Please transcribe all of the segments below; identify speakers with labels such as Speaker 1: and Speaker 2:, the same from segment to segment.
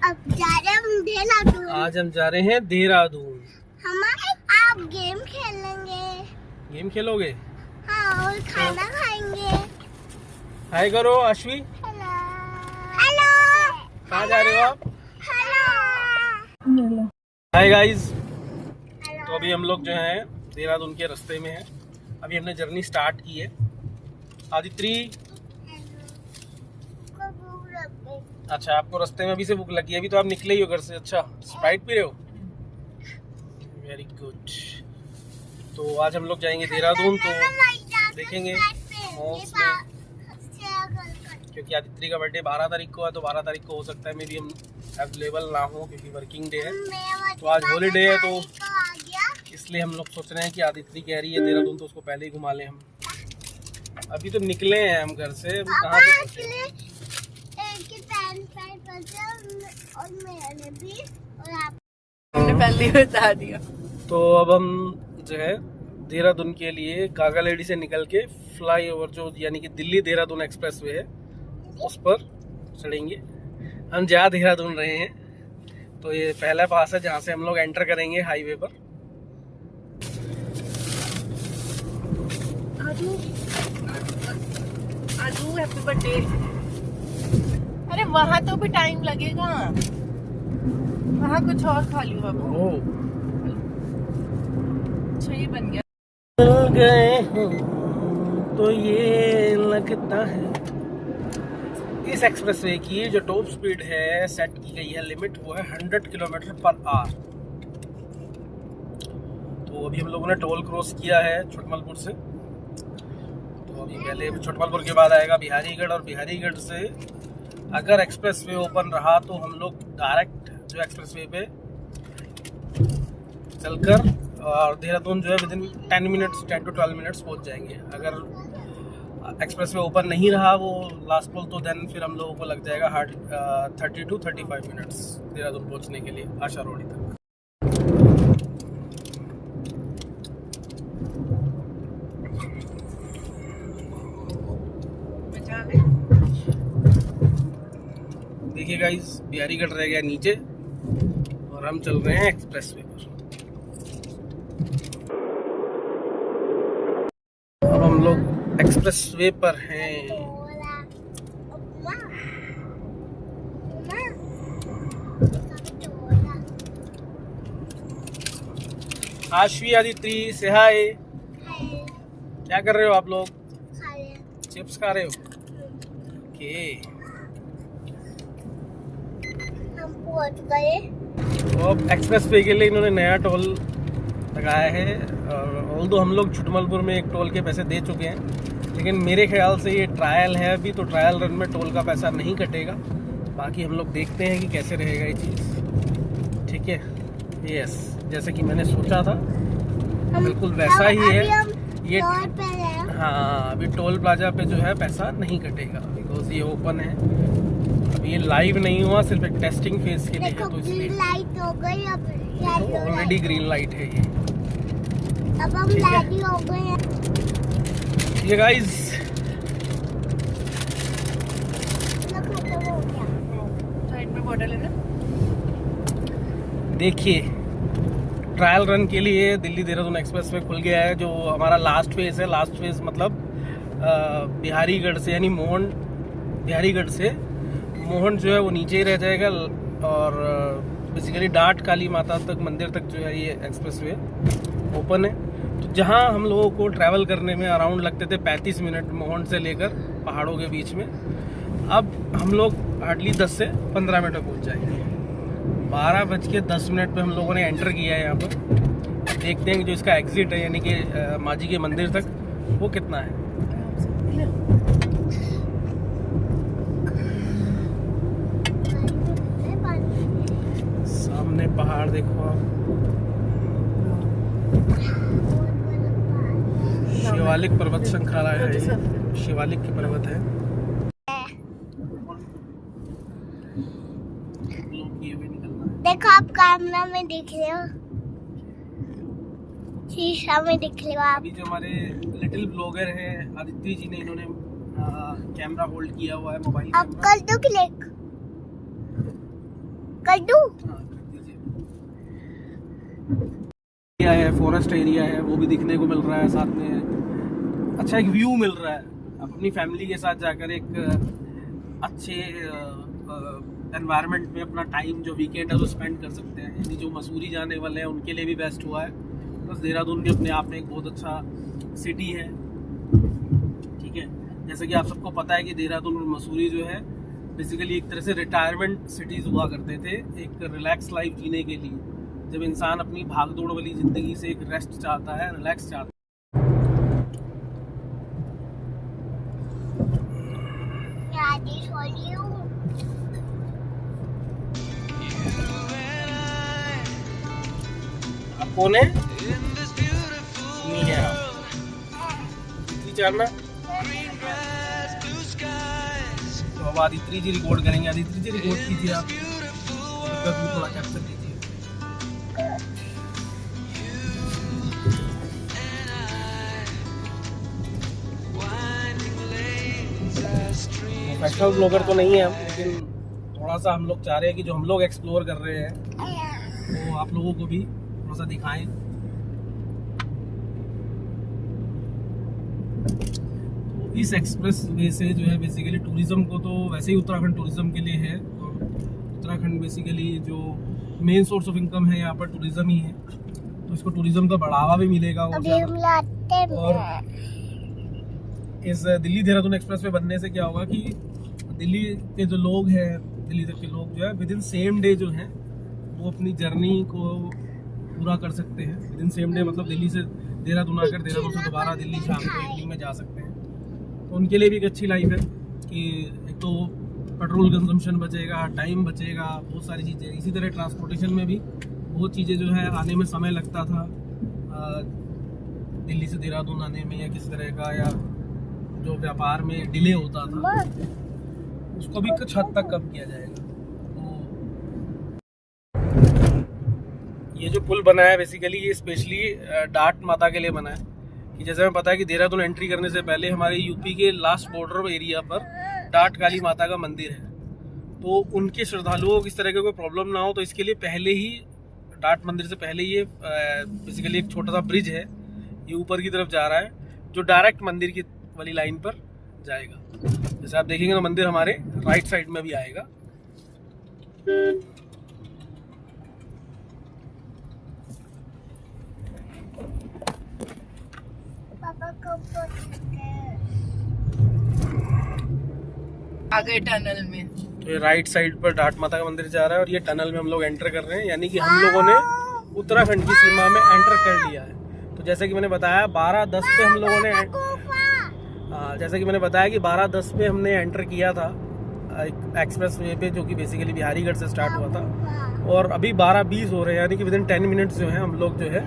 Speaker 1: अब जा रहे हम देहरादून।
Speaker 2: आज हम जा रहे हैं देहरादून।
Speaker 1: आप गेम खेलेंगे?
Speaker 2: गेम खेलोगे?
Speaker 1: हाँ, और खाना खाएंगे।
Speaker 2: हाय करो अश्वी।
Speaker 1: Hello hello.
Speaker 2: कहाँ जा रहे हो आप?
Speaker 1: हेलो।
Speaker 2: Hi guys. तो अभी हम लोग जो है देहरादून के रास्ते में हैं। अभी हमने जर्नी स्टार्ट की है। आदित्रि, अच्छा आपको रास्ते में अभी से भूख लगी है? अभी तो आप निकले ही हो घर से। अच्छा, स्प्राइट पी रहे हो? Very good. तो आज हम लोग जाएंगे देहरादून, तो देखेंगे मॉल्स में, क्योंकि आदित्रि का बर्थडे 12 तारीख को है, तो 12 तारीख को हो सकता है मे भी हम अवेलेबल ना हो, क्योंकि वर्किंग डे है। तो आज हॉलीडे है, तो इसलिए हम लोग सोच रहे हैं कि आदित्रि कह रही है देहरादून, तो उसको पहले ही घुमा लें हम। अभी तो निकले हैं हम घर से, अभी कहाँ से पहुँचे?
Speaker 1: और मैंने भी और आप
Speaker 3: पहले बता दिया।
Speaker 2: तो अब हम जो है देहरादून के लिए कागालेडी से निकल के फ्लाईओवर, जो यानी कि दिल्ली देहरादून एक्सप्रेसवे है, उस पर चढ़ेंगे। हम जा देहरादून रहे हैं, तो ये पहला पास है जहाँ से हम लोग एंटर करेंगे हाईवे पर।
Speaker 3: आजू हैप्पी बर्थडे। अरे वहाँ तो भी टाइम लगेगा, वहाँ कुछ और खा लियो बाबू। अच्छा ये बन गया।
Speaker 2: चल गए हैं तो ये लगता है इस एक्सप्रेसवे की जो टॉप स्पीड है सेट की गई है लिमिट, वो है 100 किलोमीटर पर आवर। तो अभी हम लोगों ने टोल क्रॉस किया है छोटमलपुर से। तो अभी पहले छोटमलपुर के बाद आएगा बिहारीगढ़, और बिहारीगढ़ से अगर एक्सप्रेसवे ओपन रहा तो हम लोग डायरेक्ट जो एक्सप्रेसवे पे चलकर और देहरादून जो है विदिन 10 मिनट्स 10 to 12 मिनट्स पहुंच जाएंगे। अगर एक्सप्रेसवे ओपन नहीं रहा वो लास्ट पोल, तो देन फिर हम लोगों को लग जाएगा 30 to 35 मिनट्स देहरादून पहुंचने के लिए आशा रोडी तक। देखिए गाइस, बिहारीगढ़ रह गया नीचे और हम चल रहे हैं एक्सप्रेसवे पर। अब हम लोग एक्सप्रेसवे पर हैं। आश्वी, आदित्रि से हाय। क्या कर रहे हो आप लोग? चिप्स खा रहे हो? ओके।
Speaker 1: पहुंच गए।
Speaker 2: तो अब एक्सप्रेसवे के लिए इन्होंने नया टोल लगाया है, और ऑल्दो हम लोग छुटमलपुर में एक टोल के पैसे दे चुके हैं, लेकिन मेरे ख्याल से ये ट्रायल है अभी, तो ट्रायल रन में टोल का पैसा नहीं कटेगा। बाकी हम लोग देखते हैं कि कैसे रहेगा ये चीज़। ठीक है, यस, जैसे कि मैंने सोचा था बिल्कुल वैसा ही है ये। हाँ, अभी टोल प्लाजा पे जो है पैसा नहीं कटेगा, बिकॉज ये ओपन है। अब ये लाइव नहीं हुआ, सिर्फ एक टेस्टिंग फेज के लिए है, तो इसलिए
Speaker 1: लाइट हो गई। अब
Speaker 2: ऑलरेडी ग्रीन लाइट है ये।
Speaker 1: अब हम रेडी हो गए हैं।
Speaker 2: ये गाइस,
Speaker 3: साइड में बॉटल है ना।
Speaker 2: देखिए ट्रायल रन के लिए दिल्ली देहरादून एक्सप्रेसवे खुल गया है, जो हमारा लास्ट फेज है। लास्ट फेज मतलब बिहारीगढ़ से, यानी मोहन, बिहारीगढ़ से मोहन जो है वो नीचे ही रह जाएगा, और बेसिकली डाट काली माता तक, मंदिर तक जो है ये एक्सप्रेसवे ओपन है। तो जहां हम लोगों को ट्रैवल करने में अराउंड लगते थे 35 मिनट मोहन से लेकर पहाड़ों के बीच में, अब हम लोग हार्डली 10 से 15 मिनट में पहुंच जाएंगे। 12:10 पे हम लोगों ने एंटर किया है यहाँ पर। देखते हैं कि जो इसका एग्जिट है, यानी कि माजी के मंदिर तक, वो कितना है। सामने पहाड़ देखो आप, शिवालिक पर्वत श्रृंखला है ये, शिवालिक की पर्वत है।
Speaker 1: देखो आप कैमरा में दिख रहे हो, शीशा में दिख रहे हो आप।
Speaker 2: अभी जो हमारे लिटिल ब्लॉगर हैं आदित्य जी ने, इन्होंने कैमरा होल्ड किया हुआ है, मोबाइल
Speaker 1: अब कर दो क्लिक। कर दूं?
Speaker 2: हाँ, कर दीजिए। एरिया है, फॉरेस्ट एरिया है, वो भी दिखने को मिल रहा है, साथ में अच्छा एक व्यू मिल रहा है। आप अपनी फैमिली के साथ जाकर एक अच्छे एनवायरनमेंट में अपना टाइम जो वीकेंड है वो स्पेंड कर सकते हैं। यानी जो मसूरी जाने वाले हैं उनके लिए भी बेस्ट हुआ है। बस देहरादून भी अपने आप में एक बहुत अच्छा सिटी है, ठीक है। जैसे कि आप सबको पता है कि देहरादून और मसूरी जो है बेसिकली एक तरह से रिटायरमेंट सिटीज़ हुआ करते थे, एक रिलैक्स लाइफ जीने के लिए। जब इंसान अपनी भागदौड़ वाली ज़िंदगी से एक रेस्ट चाहता है, रिलैक्स चाहता है। आप कौन है? नहीं है आप। इतनी चाहना तो अब आदित्य जी रिकॉर्ड करेंगे। आदित्य जी रिकॉर्ड कीजिए आप, थोड़ा कैप्चर कीजिए। प्रोफेशनल ब्लॉगर तो नहीं है हम, लेकिन थोड़ा सा हम लोग चाह रहे हैं कि जो हम लोग एक्सप्लोर कर रहे हैं वो आप लोगों को भी थोड़ा सा दिखाएं। तो इस एक्सप्रेस वे से जो है बेसिकली टूरिज्म को, तो वैसे ही उत्तराखंड टूरिज्म के लिए है, और उत्तराखंड बेसिकली जो मेन सोर्स ऑफ इनकम है यहाँ पर टूरिज्म ही है, तो इसको टूरिज्म का बढ़ावा भी मिलेगा। और इस दिल्ली देहरादून एक्सप्रेस वे बनने से क्या होगा कि दिल्ली के जो लोग हैं, दिल्ली तक के लोग जो है विद इन सेम डे जो है वो अपनी जर्नी को पूरा कर सकते हैं। विद इन सेम डे मतलब दिल्ली से देहरादून आकर देहरादून से दोबारा दिल्ली शाम को इवनिंग में जा सकते हैं। तो उनके लिए भी एक अच्छी लाइफ है कि एक तो पेट्रोल कंजम्पशन बचेगा, टाइम बचेगा, बहुत सारी चीज़ें। इसी तरह ट्रांसपोर्टेशन में भी बहुत चीज़ें जो है आने में समय लगता था दिल्ली से देहरादून आने में, या किस तरह का, या जो व्यापार में डिले होता था उसको भी कुछ हद तक कम किया जाएगा। तो ये जो पुल बना है बेसिकली ये स्पेशली डाट माता के लिए बना है। कि जैसे हमें पता है कि देहरादून एंट्री करने से पहले हमारे यूपी के लास्ट बॉर्डर एरिया पर डाट काली माता का मंदिर है, तो उनके श्रद्धालुओं को इस तरह का कोई प्रॉब्लम ना हो, तो इसके लिए पहले ही डाट मंदिर से पहले ये बेसिकली एक छोटा सा ब्रिज है, ये ऊपर की तरफ जा रहा है, जो डायरेक्ट मंदिर की वाली लाइन पर जाएगा। जैसे आप देखेंगे तो मंदिर हमारे राइट साइड में भी आएगा।
Speaker 3: आ गए टनल में।
Speaker 2: तो ये राइट साइड पर डाट माता का मंदिर जा रहा है और ये टनल में हम लोग एंटर कर रहे हैं, यानी कि हम लोगों ने उत्तराखंड की सीमा में एंटर कर लिया है। तो जैसे कि मैंने बताया 12:10 पे हम लोगों ने जैसे कि मैंने बताया कि 12:10 पे हमने एंटर किया था एक्सप्रेस वे पे, जो कि बेसिकली बिहारीगढ़ से स्टार्ट हुआ था, और अभी 12:20 हो रहे हैं, यानी कि विद इन 10 मिनट्स जो है हम लोग जो है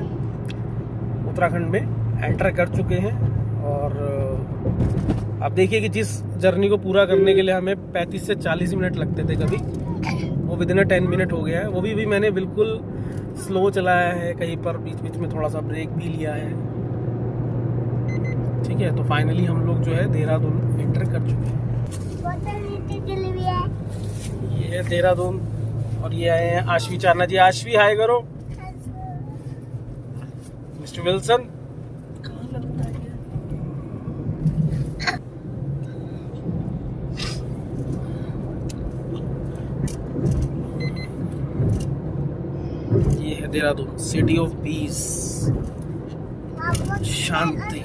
Speaker 2: उत्तराखंड में एंटर कर चुके हैं। और आप देखिए कि जिस जर्नी को पूरा करने के लिए हमें 35 से 40 मिनट लगते थे कभी, वो विद इन 10 मिनट हो गया है। वो भी मैंने बिल्कुल स्लो चलाया है, कहीं पर बीच बीच में थोड़ा सा ब्रेक भी लिया है, ठीक है। तो फाइनली हम लोग जो है देहरादून एंटर कर चुके हैं। ये है देहरादून और ये आए हैं आश्वी चारना जी। आश्वी हाय करो। मिस्टर विल्सन
Speaker 3: कहाँ लगता है
Speaker 2: ये है देहरादून, सिटी ऑफ पीस, शांति।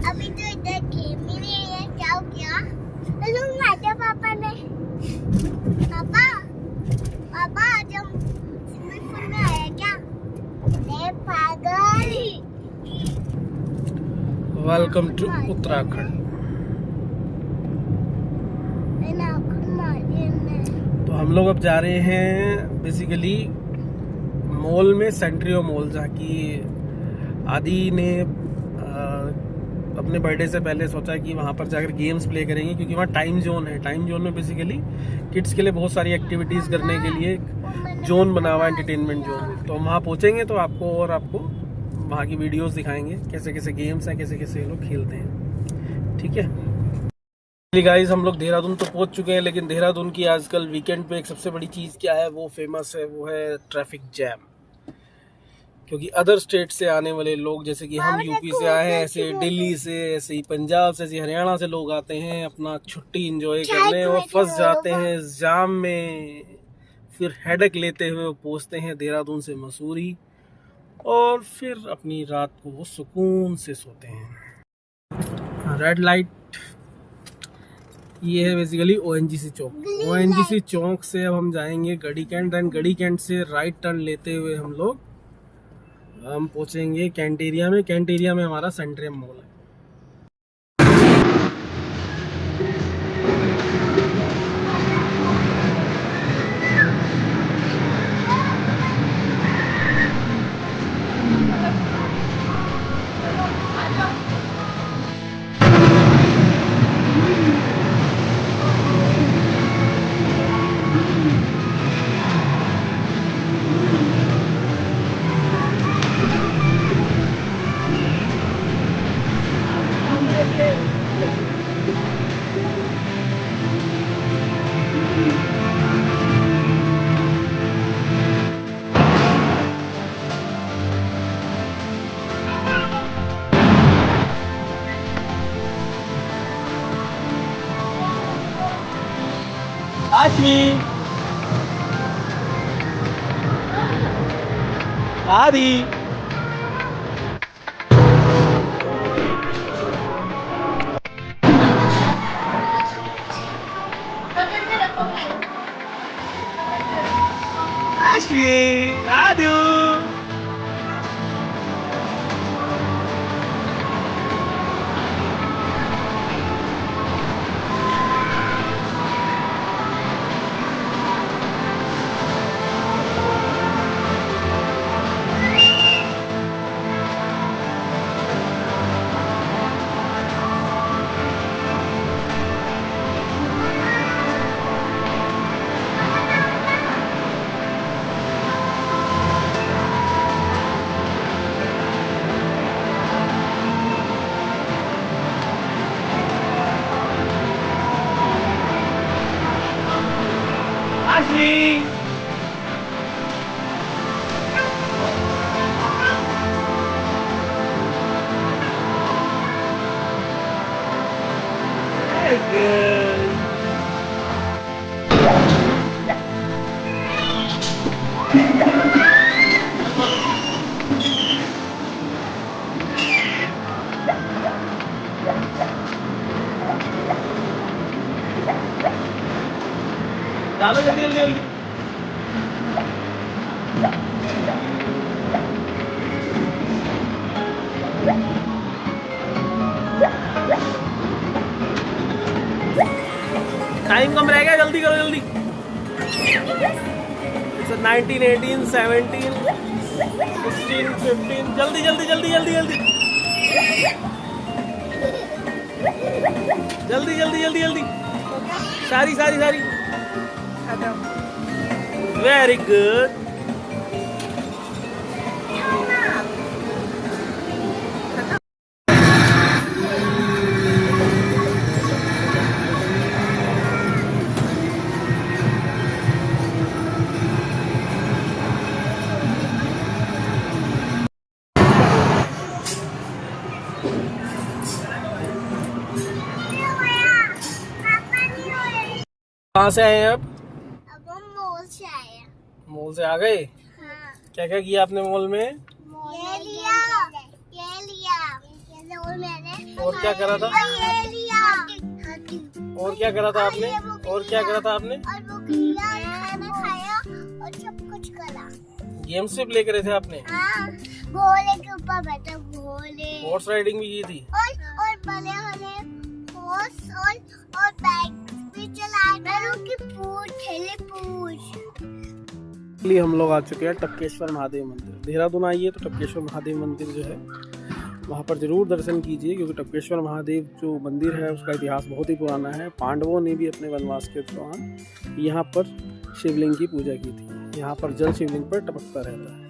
Speaker 1: अभी तो इधर गेम ही नहीं है, क्या हो गया? पापा ने पापा आज हम स्विमिंग पूल में आए क्या? पागल।
Speaker 2: Welcome to Uttarakhand. तो हम लोग अब जा रहे हैं बेसिकली मॉल में, सेंट्रियो मॉल, जहाँ की आदि ने अपने बर्थडे से पहले सोचा कि वहाँ पर जाकर गेम्स प्ले करेंगे, क्योंकि वहाँ टाइम जोन है। टाइम जोन में बेसिकली किड्स के लिए बहुत सारी एक्टिविटीज़ करने के लिए जोन बना हुआ है, एंटरटेनमेंट जोन। तो हम वहाँ पहुँचेंगे तो आपको वहाँ की वीडियोस दिखाएंगे, कैसे कैसे गेम्स हैं, कैसे कैसे लोग खेलते हैं, ठीक है। गाइस हम लोग देहरादून तो पहुंच चुके हैं, लेकिन देहरादून की आजकल वीकेंड पे एक सबसे बड़ी चीज़ क्या है, वो फेमस है, वो है ट्रैफिक जैम। क्योंकि अदर स्टेट से आने वाले लोग, जैसे कि हम यूपी से आए हैं, ऐसे दिल्ली से, ऐसे ही पंजाब से, ऐसे हरियाणा से लोग आते हैं अपना छुट्टी एंजॉय करने और फंस जाते हैं जाम में। फिर हेडेक लेते हुए वो पहुंचते हैं देहरादून से मसूरी और फिर अपनी रात को वो सुकून से सोते हैं। रेड लाइट ये है बेसिकली ओएनजीसी चौक। ओएनजीसी चौक से अब हम जाएंगे गढ़ी कैंट, देन गढ़ी कैंट से राइट टर्न लेते हुए हम पहुंचेंगे कैंट एरिया में। कैंट एरिया में हमारा सेंट्रियम मॉल है। आशी आदि आशी आदि डालो जल्दी जल्दी जल्दी। टाइम कम रह गया, जल्दी करो जल्दी। 19, 18, 17, 16, 15, जल्दी जल्दी जल्दी जल्दी जल्दी जल्दी जल्दी जल्दी जल्दी। सारी सारी सारी वेरी गुड। कहाँ से आए हैं आप?
Speaker 1: अब हम मॉल से आए हैं।
Speaker 2: मॉल से आ गए?
Speaker 1: हाँ।
Speaker 2: क्या क्या किया आपने मॉल में?
Speaker 1: ये लिया, और मैंने
Speaker 2: और क्या करा था?
Speaker 1: ये लिया,
Speaker 2: और क्या करा था आपने? और क्या करा था आपने?
Speaker 1: और वो किया, खाना खाया और सब कुछ करा।
Speaker 2: गेम से प्ले करे थे आपने?
Speaker 1: हाँ, घोड़े के ऊपर बैठा, घोड़े।
Speaker 2: हॉर्स राइडिंग भी की थी?
Speaker 1: और बड़े वाले हॉर्स और बैग भी चलाए। बैलों की पूंछ, थैली पूंछ।
Speaker 2: हम लोग आ चुके हैं टपकेश्वर महादेव मंदिर। देहरादून आइए तो टपकेश्वर महादेव मंदिर जो है वहाँ पर जरूर दर्शन कीजिए, क्योंकि टपकेश्वर महादेव जो मंदिर है उसका इतिहास बहुत ही पुराना है। पांडवों ने भी अपने वनवास के दौरान यहाँ पर शिवलिंग की पूजा की थी। यहाँ पर जल शिवलिंग पर टपकता रहता है।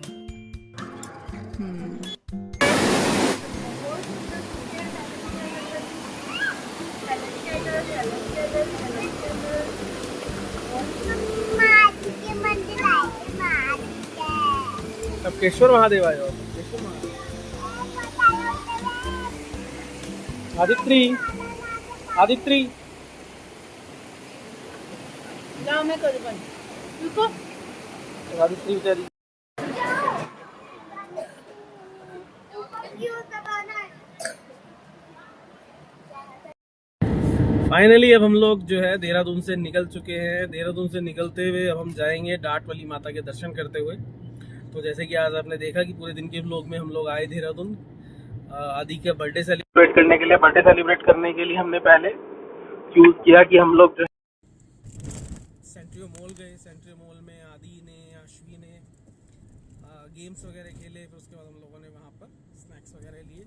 Speaker 1: चलो
Speaker 2: टपकेश्वर महादेव आए हो? टपकेश्वर महादेव। आदित्री
Speaker 3: जाओ मैं कर बंद रुको।
Speaker 2: आदित्री बेचारी। फाइनली अब हम लोग जो है देहरादून से निकल चुके हैं। देहरादून से निकलते हुए अब हम जाएंगे डाट वाली माता के दर्शन करते हुए। तो जैसे कि आज आपने देखा कि पूरे दिन के व्लॉग में हम लोग आए देहरादून आदि के बर्थडे सेलिब्रेट करने के लिए। बर्थडे सेलिब्रेट करने के लिए हमने पहले चूज किया कि हम लोग जो सेंट्रियो मॉल गए। सेंट्रियो मॉल में आदि ने अश्वी ने गेम्स वगैरह खेले। फिर उसके बाद हम लोगों ने वहाँ पर स्नैक्स वगैरह लिए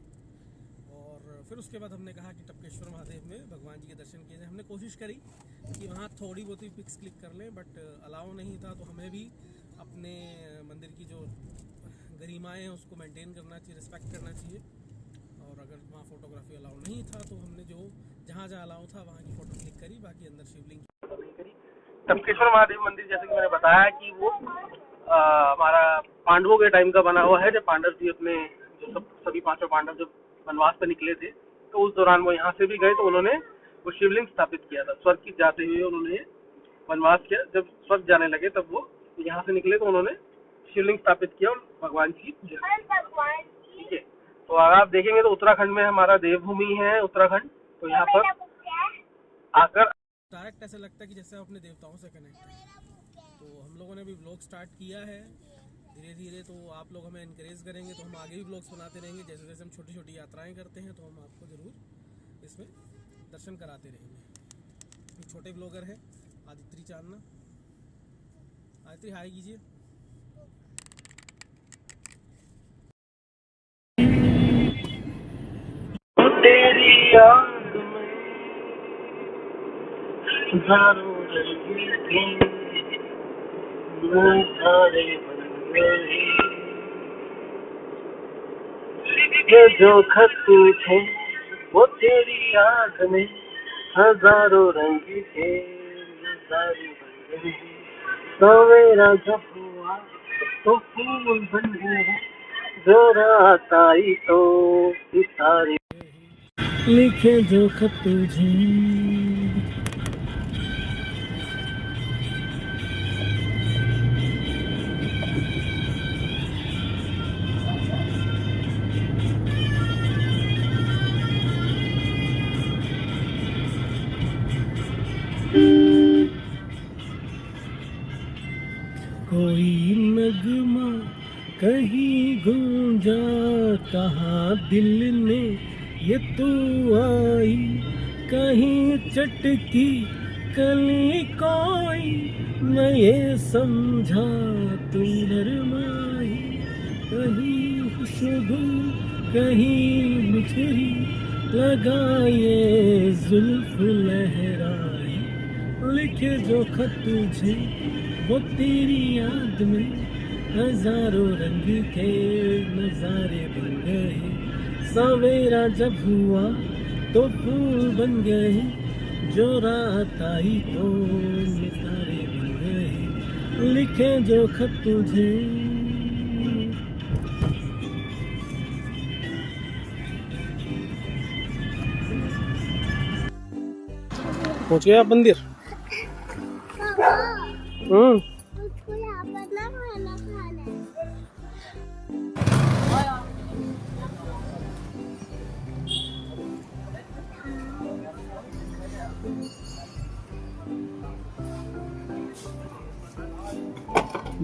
Speaker 2: और फिर उसके बाद हमने कहा कि टपकेश्वर महादेव में भगवान जी के दर्शन किए जाए। हमने कोशिश करी कि वहाँ थोड़ी बहुत ही पिक्स क्लिक कर लें, बट अलाउ नहीं था। तो हमें भी अपने मंदिर की जो गरिमाएँ हैं उसको मेंटेन करना चाहिए, रिस्पेक्ट करना चाहिए। और अगर वहाँ फोटोग्राफी अलाउ नहीं था तो हमने जो जहाँ अलाउ था वहाँ की फ़ोटो क्लिक करी, बाकी अंदर शिवलिंग की फोटो नहीं करी। टपकेश्वर महादेव मंदिर जैसे कि मैंने बताया कि वो हमारा पांडवों के टाइम का बना हुआ है। जब पांडव जी अपने जो सभी पांचों पांडव जब वनवास पर निकले थे तो उस दौरान वो यहाँ से भी गए तो उन्होंने वो शिवलिंग स्थापित किया था। स्वर्ग की जाते हुए उन्होंने वनवास किया। जब स्वर्ग जाने लगे तब वो यहाँ से निकले तो उन्होंने शिवलिंग स्थापित किया और भगवान की पूजा। ठीक है, तो अगर आप देखेंगे तो उत्तराखंड में हमारा देवभूमि है उत्तराखंड। तो यहाँ पर आकर डायरेक्ट ऐसा लगता है कि जैसे अपने देवताओं से कनेक्ट है। तो हम लोगों ने भी व्लॉग स्टार्ट किया है धीरे धीरे। तो आप लोग हमें इनकरेज करेंगे तो हम आगे भी व्लॉग्स बनाते रहेंगे। जैसे जैसे हम छोटी छोटी यात्राएं करते हैं तो हम आपको ज़रूर इसमें दर्शन कराते रहेंगे। एक छोटे ब्लॉगर है आदित्री चांदना। आदित्री हाय कीजिए। तेरी याद में हजारों नज़ारे बन गए। ये जो खत थे वो तेरी याद में हजारों रंग के नज़ारे बन गए। सवेरा जब हुआ तो फूल बन गए, जो रात आई तो सितारे लिखे जो खत तुझे। कोई नगमा कहीं गूंजा, कहाँ दिल ने ये तू आई, कहीं चटकी कली कोई, मैं ये समझा तू नरमाई, कहीं खुशबू कहीं बिछड़ी, लगाए जुल्फ लहराई, लिखे जो खत तुझे वो तेरी याद में हजारों रंग के नजारे बन गए। सवेरा जब हुआ तो फूल बन गए, जो रात आई तो सितारे बन गए, लिखे जो खत तुझे। पहुंच गया आप मंदिर?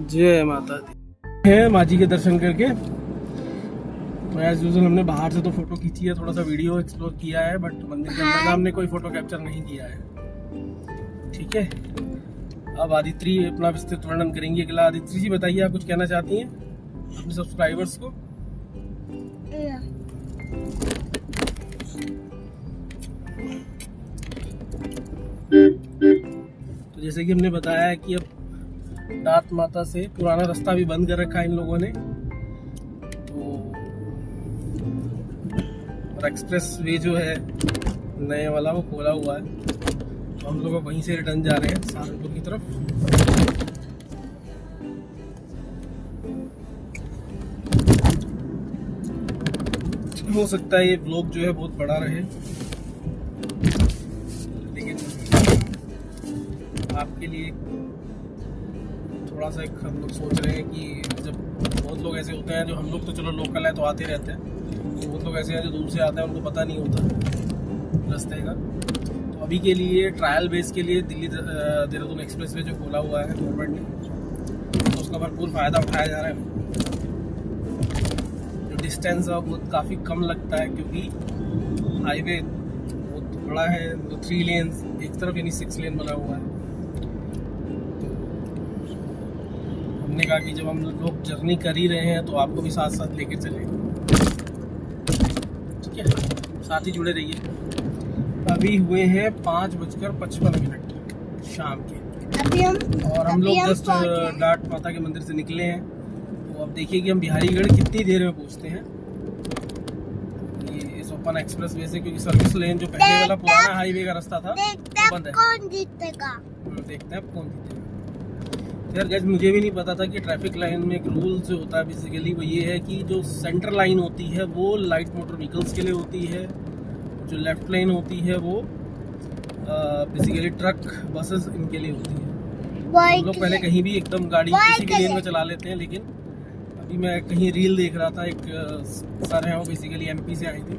Speaker 2: जय माता दी। है माँ जी के दर्शन करके एज यूजुअल हमने बाहर से तो फोटो खींची है, थोड़ा सा वीडियो एक्सप्लोर किया है, बट मंदिर के अंदर हमने कोई फोटो कैप्चर नहीं किया है। ठीक है, अब आदित्री अपना विस्तृत वर्णन करेंगी अगला। आदित्री जी बताइए, आप कुछ कहना चाहती हैं अपने सब्सक्राइबर्स को? तो जैसे कि हमने बताया है कि अब डाट माता से पुराना रास्ता भी बंद कर रखा है इन लोगों ने, तो और एक्सप्रेस वे जो है नए वाला वो खोला हुआ है। तो हम लोग वहीं से रिटर्न जा रहे हैं सहारनपुर की तरफ। हो सकता है ये ब्लॉग जो है बहुत बड़ा रहे, लेकिन आपके लिए थोड़ा सा एक हम लोग सोच रहे हैं कि जब बहुत लोग ऐसे होते हैं जो, हम लोग तो चलो लोकल है तो आते रहते हैं, तो बहुत लोग ऐसे हैं जो दूर से आते हैं, उनको पता नहीं होता रास्ते का। तो अभी के लिए ट्रायल बेस के लिए दिल्ली देहरादून एक्सप्रेस वे जो खोला हुआ है गवर्नमेंट ने, तो उसका भरपूर फ़ायदा उठाया जा रहा है। जो डिस्टेंस है वो काफ़ी कम लगता है, क्योंकि हाईवे बहुत बड़ा है, तो 3 लेन्स एक तरफ यानी 6 लेन बना हुआ है। हमने कहा कि जब हम लोग जर्नी कर ही रहे हैं तो आपको भी साथ साथ लेके चलेंगे, ठीक है, साथ ही जुड़े रहिए। अभी हुए हैं 5:55 शाम के, और हम लोग जस्ट डाट माता के मंदिर से निकले हैं। तो अब देखिए कि हम बिहारीगढ़ कितनी देर में पहुंचते हैं। ये इस ओपन एक्सप्रेस वे से, क्योंकि सर्विस लेन जो पहले वाला पुराना हाईवे का रास्ता था वो बंद है।
Speaker 1: कौन जीतेगा?
Speaker 2: देखते हैं अब कौन जीतेगा। यार गैस, मुझे भी नहीं पता था कि ट्रैफिक लाइन में एक रूल जो होता है बेसिकली वो ये है कि जो सेंटर लाइन होती है वो लाइट मोटर व्हीकल्स के लिए होती है, जो लेफ्ट लाइन होती है वो बेसिकली ट्रक बसेस इनके लिए होती है। हम लोग पहले कहीं भी एकदम गाड़ी किसी भी लेन में चला लेते हैं, लेकिन अभी मैं कहीं रील देख रहा था, एक सर हैं वो बेसिकली एमपी से आए थे,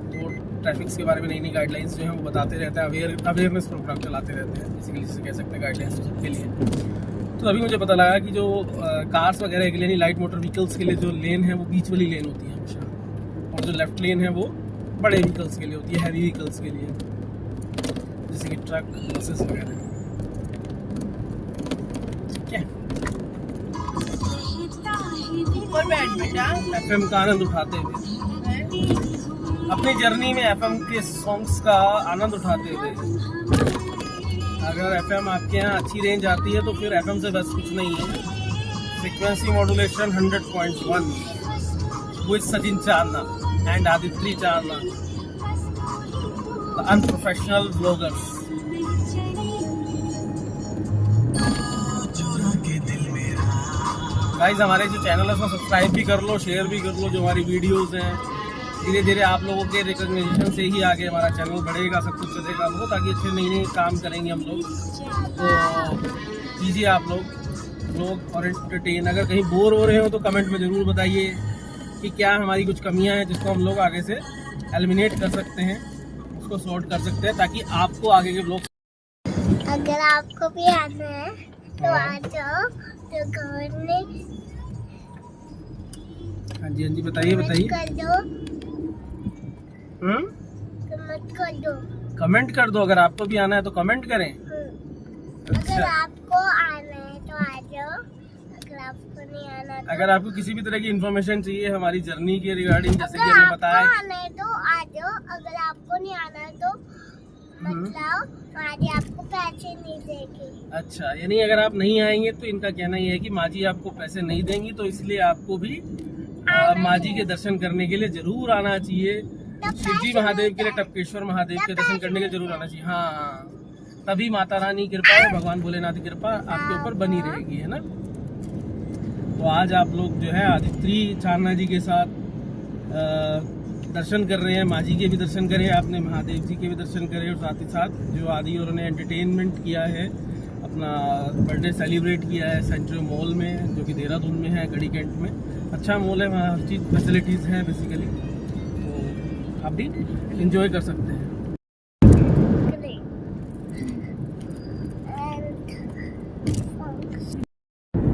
Speaker 2: तो ट्रैफिक्स के बारे में नई नई गाइडलाइंस जो हैं वो बताते रहते हैं, अवेयरनेस प्रोग्राम चलाते रहते हैं, बेसिकली जिसे कह सकते हैं गाइडलाइंस सबके लिए। तो अभी मुझे पता लगा कि जो कार्स वगैरह के लिए नहीं, लाइट मोटर व्हीकल्स के लिए जो लेन है वो बीच वाली लेन होती है हमेशा, और जो लेफ्ट लेन है वो बड़े व्हीकल्स के लिए होती है, हैवी व्हीकल्स के लिए, जैसे कि ट्रक बसेस वगैरह, ठीक है।
Speaker 3: और बैठ बेटा,
Speaker 2: एफएम का आनंद उठाते हुए, अपनी जर्नी में एफएम के सॉन्ग्स का आनंद उठाते हुए। अगर एफएम आपके यहाँ अच्छी रेंज आती है तो फिर एफएम से बस कुछ नहीं है। Frequency modulation 100.1 with Sachin Chandna and Aditya Chandna, the unprofessional bloggers. Guys, हमारे जो चैनल है उसको सब्सक्राइब भी कर लो, शेयर भी कर लो। जो हमारी वीडियोस हैं, धीरे धीरे आप लोगों के रिकॉग्निशन से ही आगे हमारा चैनल बढ़ेगा, सब कुछ चलेगा बहुत आगे, अच्छे नई नई काम करेंगे हम लोग। तो कीजिए आप लोग और एंटरटेन। अगर कहीं बोर हो रहे हो तो कमेंट में ज़रूर बताइए कि क्या हमारी कुछ कमियां हैं जिसको हम लोग आगे से एलिमिनेट कर सकते हैं, उसको सॉर्ट कर सकते हैं, ताकि आपको आगे के ब्लॉग।
Speaker 1: अगर आपको भी आना है तो आ जाओ, तो घर में
Speaker 2: हाँ जी बताइए
Speaker 1: कर दो, कमेंट कर दो,
Speaker 2: कमेंट कर दो। अगर आपको भी आना है तो कमेंट करें।
Speaker 1: अगर
Speaker 2: अच्छा,
Speaker 1: आपको आना है तो आ जाओ, अगर आपको नहीं आना तो,
Speaker 2: अगर आपको किसी भी तरह की इन्फॉर्मेशन चाहिए हमारी जर्नी के रिगार्डिंग, जैसे कि
Speaker 1: अगर
Speaker 2: हमने
Speaker 1: आपको
Speaker 2: बताया,
Speaker 1: आना है तो आ जाओ, अगर आपको नहीं आना है तो बताओ, माजी आपको पैसे नहीं देगी।
Speaker 2: अच्छा, यानी अगर आप नहीं आएंगे तो इनका कहना ये है कि माँ जी आपको पैसे नहीं देंगी, तो इसलिए आपको भी माँ जी के दर्शन करने के लिए जरूर आना चाहिए। शिव जी महादेव के लिए, टपकेश्वर महादेव के दर्शन करने के लिए जरूर आना चाहिए। हाँ, तभी माता रानी की कृपा और भगवान भोलेनाथ की कृपा आपके ऊपर बनी रहेगी, है ना। तो आज आप लोग जो है आदित्य चांदना जी के साथ दर्शन कर रहे हैं, माँ जी के भी दर्शन करें आपने, महादेव जी के भी दर्शन करें, और साथ ही साथ जो आदि और उन्होंने एंटरटेनमेंट किया है, अपना बर्थडे सेलिब्रेट किया है सेंट्रल मॉल में, जो कि देहरादून में है, गढ़ी कैंट में। अच्छा मॉल है, वहाँ हर चीज़ फैसिलिटीज़ हैं बेसिकली, तो आप भी इंजॉय कर सकते हैं।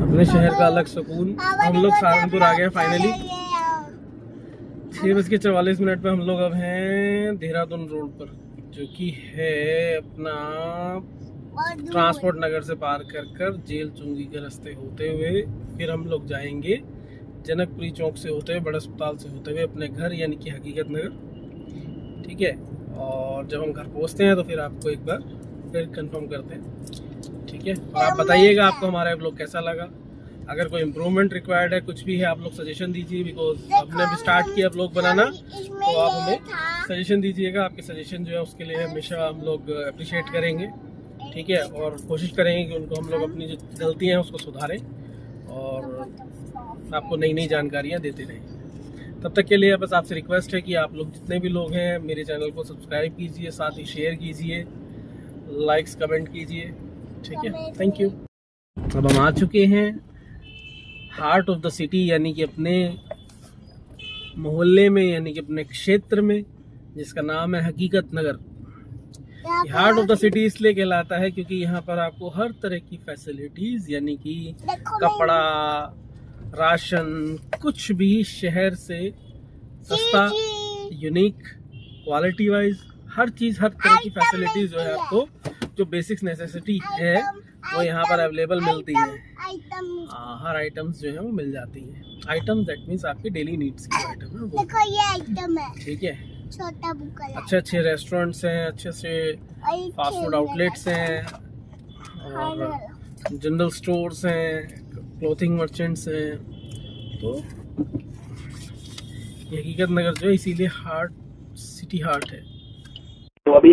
Speaker 2: अपने शहर का अलग सुकून। हम लोग सहारनपुर आ गए फाइनली। 6:44 पे हम लोग अब हैं देहरादून रोड पर, जो कि है अपना ट्रांसपोर्ट नगर से पार कर जेल चुंगी के रास्ते होते हुए फिर हम लोग जाएंगे जनकपुरी चौक से होते हुए, बड़ा अस्पताल से होते हुए अपने घर, यानी कि हकीकत नगर, ठीक है। और जब हम घर पहुंचते हैं तो फिर आपको एक बार फिर कंफर्म करते हैं, ठीक है। और आप बताइएगा आपको हमारा ब्लॉग कैसा लगा। अगर कोई इम्प्रूवमेंट रिक्वायर्ड है, कुछ भी है, आप लोग सजेशन दीजिए, बिकॉज हमने भी स्टार्ट किया ब्लॉग बनाना, तो आप हमें सजेशन दीजिएगा। आपके सजेशन जो है उसके लिए हमेशा हम लोग अप्रिशिएट करेंगे, ठीक है। और कोशिश करेंगे कि उनको हम लोग अपनी जो गलतियाँ हैं उसको सुधारें और आपको नई नई जानकारियाँ देते रहें। तब तक के लिए बस आपसे रिक्वेस्ट है कि आप लोग जितने भी लोग हैं मेरे चैनल को सब्सक्राइब कीजिए, साथ ही शेयर कीजिए, लाइक्स कमेंट कीजिए, ठीक है। Thank you. अब हम आ चुके हैं हार्ट ऑफ द सिटी, यानी कि अपने मोहल्ले में, यानी कि अपने क्षेत्र में, जिसका नाम है हकीकत नगर। हार्ट ऑफ द सिटी इसलिए कहलाता है क्योंकि यहाँ पर आपको हर तरह की फैसिलिटीज, यानी कि कपड़ा, राशन, कुछ भी शहर से सस्ता, यूनिक, क्वालिटी वाइज हर चीज, हर तरह की फैसिलिटीज जो है आपको, जो बेसिक नेसेसिटी है वो यहाँ पर अवेलेबल मिलती है। हर आइटम्स जो है वो मिल जाती है। आइटम्स दैट मीन्स आपके डेली नीड्स की आइटम है वो।
Speaker 1: देखो ये आइटम है,
Speaker 2: ठीक है।
Speaker 1: छोटा बुकल है।
Speaker 2: अच्छे अच्छे रेस्टोरेंट्स हैं, अच्छे अच्छे फास्ट फूड आउटलेट्स हैं, और जनरल स्टोर्स हैं, क्लोथिंग मर्चेंट्स हैं। तो ये हकीकत नगर जो है इसीलिए हार्ट, सिटी हार्ट है। तो अभी